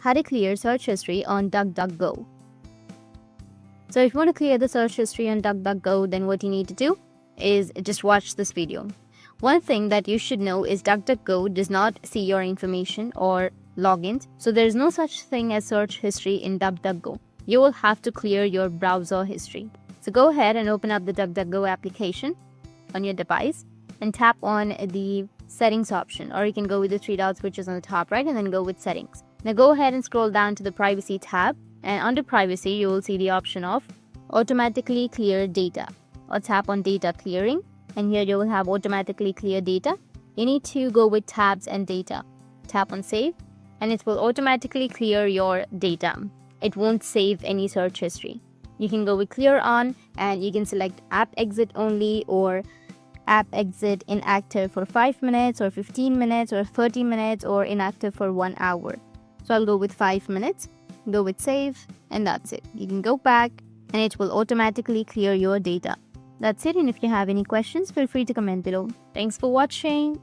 how to clear search history on DuckDuckGo. So if you want to clear the search history on DuckDuckGo, then what you need to do is just watch this video. One thing that you should know is DuckDuckGo does not see your information or logins, so there is no such thing as search history in DuckDuckGo. You will have to clear your browser history. So go ahead and open up the DuckDuckGo application on your device and tap on the settings option, or you can go with the three dots which is on the top right and then go with settings. Now go ahead and scroll down to the privacy tab, and under privacy you will see the option of automatically clear data, or tap on data clearing, and here you will have automatically clear data. You need to go with tabs and data. Tap on save and it will automatically clear your data. It won't save any search history. You can go with clear on and you can select app exit only or app exit inactive for 5 minutes or 15 minutes or 30 minutes or inactive for 1 hour. So I'll go with 5 minutes, go with save, and that's it. You can go back and it will automatically clear your data. That's it, and if you have any questions, feel free to comment below. Thanks for watching.